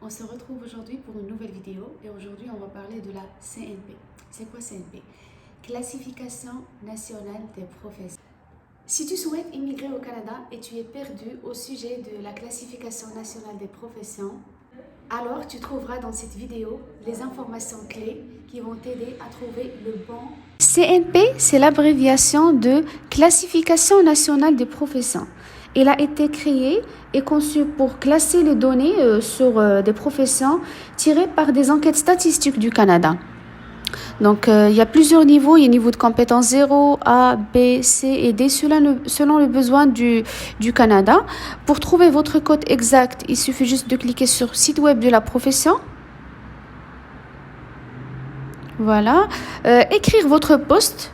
On se retrouve aujourd'hui pour une nouvelle vidéo et aujourd'hui on va parler de la CNP. C'est quoi CNP? Classification nationale des professions. Si tu souhaites immigrer au Canada et tu es perdu au sujet de la classification nationale des professions, alors tu trouveras dans cette vidéo les informations clés qui vont t'aider à trouver le bon. CNP, c'est l'abréviation de Classification nationale des professions. Il a été créé et conçu pour classer les données sur des professions tirées par des enquêtes statistiques du Canada. Donc, il y a plusieurs niveaux. Il y a niveau de compétence 0, A, B, C et D selon le besoin du Canada. Pour trouver votre code exact, il suffit juste de cliquer sur le site web de la profession. Voilà. Écrire votre poste.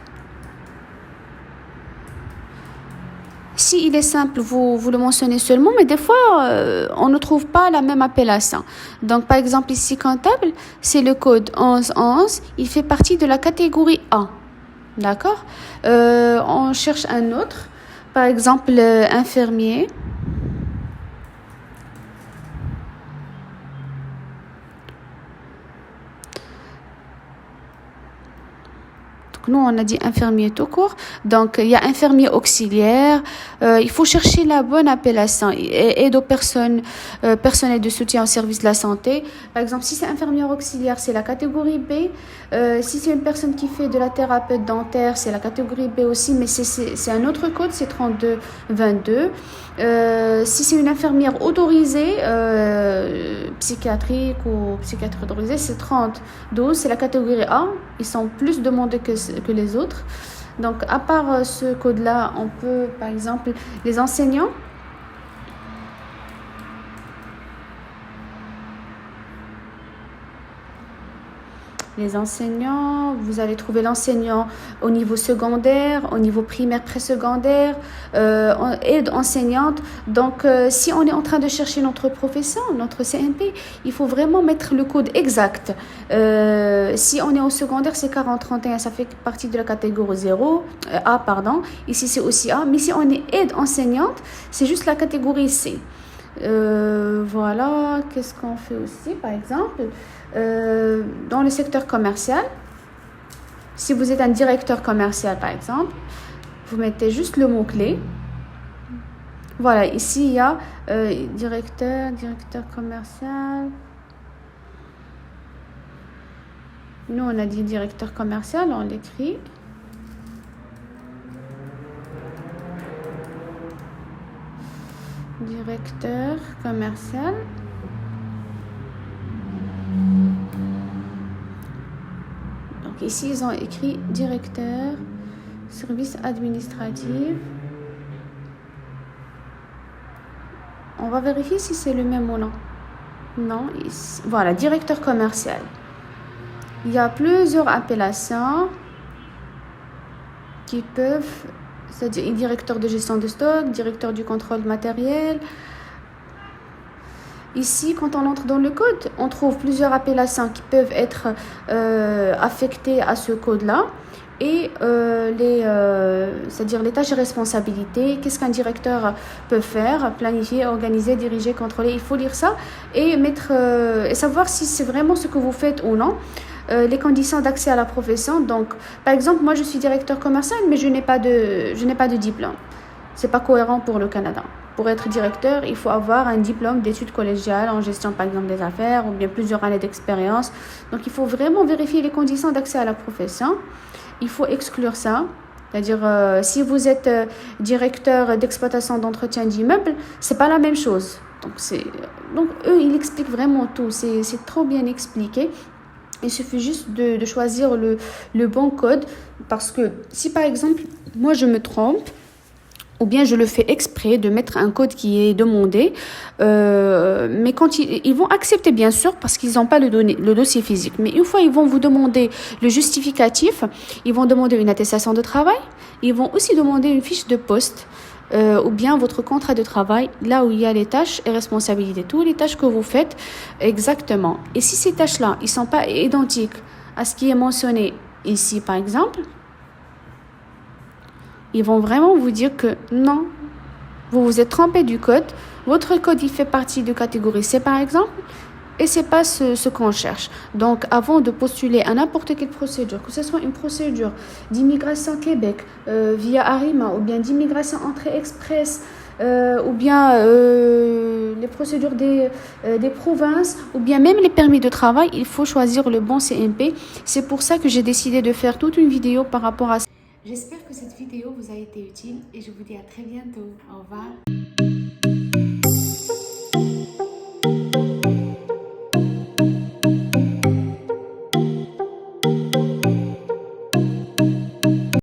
Si il est simple, vous le mentionnez seulement, mais des fois, on ne trouve pas la même appellation. Donc, par exemple, ici, comptable, c'est le code 1111. Il fait partie de la catégorie A. D'accord? On cherche un autre. Par exemple, infirmier. Nous, on a dit infirmier tout court. Donc, il y a infirmier auxiliaire. Il faut chercher la bonne appellation. Aide aux personnes, personnel de soutien au service de la santé. Par exemple, si c'est infirmière auxiliaire, c'est la catégorie B. Si c'est une personne qui fait de la thérapeute dentaire, c'est la catégorie B aussi, mais c'est un autre code, c'est 3222. Si c'est une infirmière autorisée, psychiatrique ou psychiatre autorisé, c'est 3012, c'est la catégorie A. Ils sont plus demandés que les autres. Donc, à part ce code-là, on peut, par exemple, les enseignants. Les enseignants, vous allez trouver l'enseignant au niveau secondaire, au niveau primaire, présecondaire, aide enseignante. Donc, si on est en train de chercher notre profession, notre CNP, il faut vraiment mettre le code exact. Si on est au secondaire, c'est 4031, ça fait partie de la catégorie 0, A, pardon. Ici, c'est aussi A. Mais si on est aide enseignante, c'est juste la catégorie C. Voilà, qu'est-ce qu'on fait aussi, par exemple, dans le secteur commercial. Si vous êtes un directeur commercial, par exemple, vous mettez juste le mot-clé. Voilà, ici, il y a directeur commercial. Nous, on a dit directeur commercial, on l'écrit. Directeur commercial. Donc ici, ils ont écrit directeur, service administratif. On va vérifier si c'est le même ou non. Non, ici, voilà, directeur commercial. Il y a plusieurs appellations qui peuvent, c'est-à-dire directeur de gestion de stock, directeur du contrôle matériel. Ici, quand on entre dans le code, on trouve plusieurs appellations qui peuvent être affectées à ce code-là. Et c'est-à-dire les tâches et responsabilités, qu'est-ce qu'un directeur peut faire, planifier, organiser, diriger, contrôler. Il faut lire ça et et savoir si c'est vraiment ce que vous faites ou non. Les conditions d'accès à la profession. Donc, par exemple, moi, je suis directeur commercial, mais je n'ai pas de diplôme. C'est pas cohérent pour le Canada. Pour être directeur, il faut avoir un diplôme d'études collégiales en gestion, par exemple, des affaires ou bien plusieurs années d'expérience. Donc, il faut vraiment vérifier les conditions d'accès à la profession. Il faut exclure ça. C'est-à-dire, si vous êtes directeur d'exploitation d'entretien d'immeubles, c'est pas la même chose. Donc, eux, ils expliquent vraiment tout. C'est trop bien expliqué. Il suffit juste de choisir le bon code. Parce que si, par exemple, moi, je me trompe, ou bien je le fais exprès de mettre un code qui est demandé, mais quand ils vont accepter bien sûr parce qu'ils n'ont pas le dossier physique, mais une fois ils vont vous demander le justificatif, ils vont demander une attestation de travail, ils vont aussi demander une fiche de poste ou bien votre contrat de travail, là où il y a les tâches et responsabilités, toutes les tâches que vous faites exactement. Et si ces tâches-là, ils ne sont pas identiques à ce qui est mentionné ici par exemple, ils vont vraiment vous dire que non, vous vous êtes trompé du code. Votre code, il fait partie de catégorie C, par exemple. Et c'est pas ce qu'on cherche. Donc, avant de postuler à n'importe quelle procédure, que ce soit une procédure d'immigration Québec via Arima, ou bien d'immigration entrée express, ou bien les procédures des provinces, ou bien même les permis de travail, il faut choisir le bon CMP. C'est pour ça que j'ai décidé de faire toute une vidéo par rapport à ça. J'espère que cette vidéo vous a été utile et je vous dis à très bientôt. Au revoir.